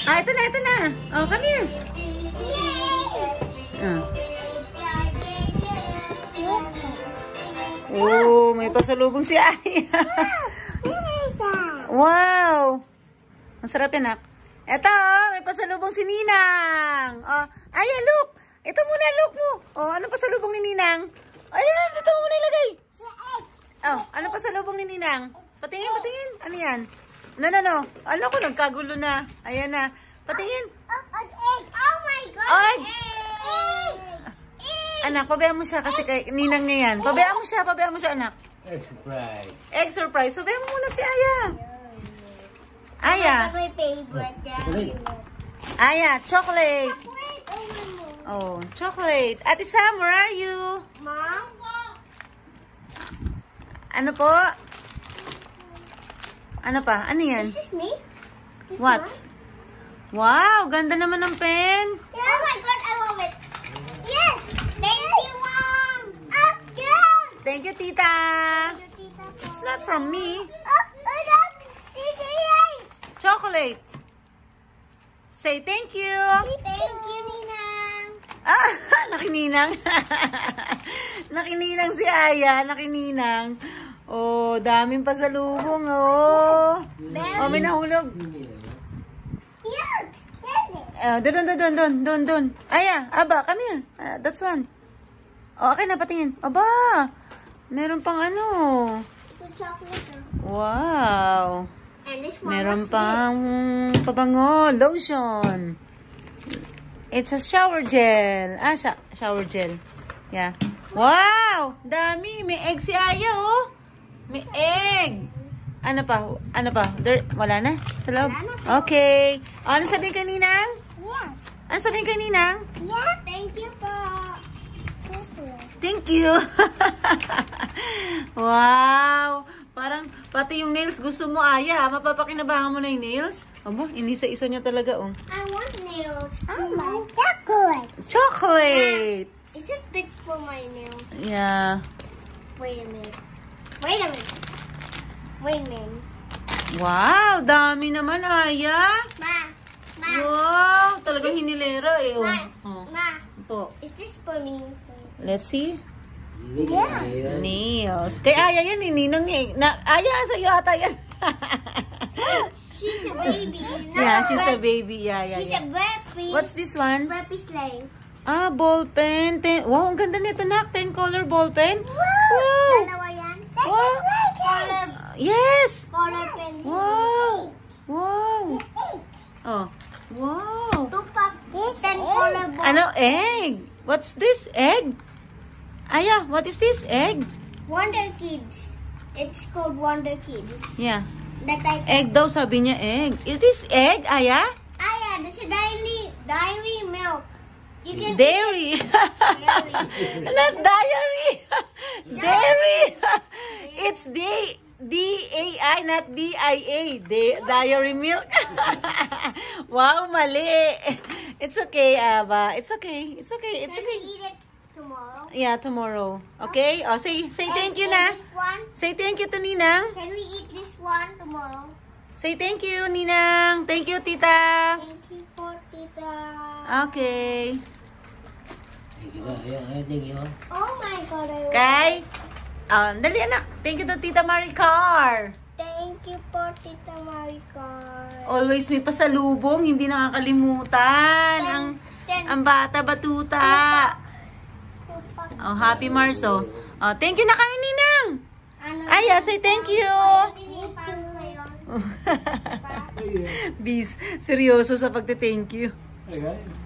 Ah, ito na, ito na. Oh, come here. Ah. Oh, may pasalubong si Aya. Wow. Masarap yan, nak. Ito, oh, may pasalubong si Ninang. Oh, Aya, look. Ito muna, look mo. Oh, ano pasalubong ni Ninang? Ay, ito mo muna ilagay. Oh, ano pasalubong ni Ninang? Patingin, patingin. Ano yan? No. Ano ko, nagkagulo na. Ayan na. Patingin. Oh my God. Ay. Egg. Anak, pabayaan mo siya kasi kay Ninang niya yan. Pabayaan mo siya, anak. Egg surprise. Egg surprise. Pabayaan mo muna si Aya. Aya. My favorite. Aya, chocolate. Oh, chocolate. Ate Sam, where are you? Mom. Ano po? Ano pa? Ano yan? This is me. What? Wow, ganda naman ng pen. Oh my God, I love it. Yes. Thank you, Mom. Oh, yeah. Thank you, Tita. It's not from me. Look. Chocolate. Say thank you. Thank you, Ninang. Ah, nakininang. Nakininang si Aya. Nakininang. Oh, daming pasalubong, oh. Oh, may nahulog. Doon. Aya, aba, come here. That's one. Oh, okay na, patingin. Aba, meron pang ano. It's a chocolate. Wow. And this one. Meron pang pabango, lotion. It's a shower gel. Ah, shower gel. Yeah. Wow! Dami. May egg si Aya, oh. May egg. Ano pa? Wala na? Sa loob? Okay. Oh, ano sabihin kay Ninang? Yeah. Ano sabihin kay Ninang? Yeah. Thank you po. Thank you. Wow. Parang pati yung nails gusto mo, Aya. Mapapakinabangan mo na yung nails. Aba, inisa-isa niya talaga, oh. I want nails. Oh my chocolate. Chocolate. Is it big for my nails? Yeah. Wait a minute. Wow, dami naman, Aya. Ma. Wow, talagang hinilera eh. Oh. Ma. Po. Is this for me? Let's see. Yeah. Nails. Kay Aya yan, Ninang niya. Aya, sa'yo ata yan. She's a baby. Yeah, she's a baby. Yeah. She's a baby. What's this one? Baby sleigh. Ah, ball pen. Wow, ang ganda nito, nak. 10-color ball pen. Wow. Dalawa yan. Wow. Yes. Color pencil. Wow. Oh. Wow. Two pack. 10 color balls. Ano? Egg. What's this? Egg? Aya, what is this? Egg? Wonder Kids. It's called Wonder Kids. Yeah. That I. Egg daw, sabi niya egg. Is this egg, Aya? Yeah, this is dairy milk. You can Dairy. dairy. Not diary. Dairy. It's D-A-I, not D-I-A. Diary milk. Wow, mali. It's okay, Aba. It's okay. Can we eat it tomorrow? Yeah, tomorrow. Okay? Oh, say thank you And na. this one, Say thank you to Ninang. can we eat this one tomorrow? Say thank you, Ninang. Thank you, Tita. Thank you for Tita. Okay. Thank you. Oh my God, I Kay? Dali, anak. Thank you to Tita Maricar. Thank you for Tita Maricar. Always may pasalubong, hindi nakakalimutan. Ang bata batuta. Oh, happy Marso. Oh, thank you na kami, Ninang. Aya, say thank you. Bis, seryoso sa pagte-thank you. Okay.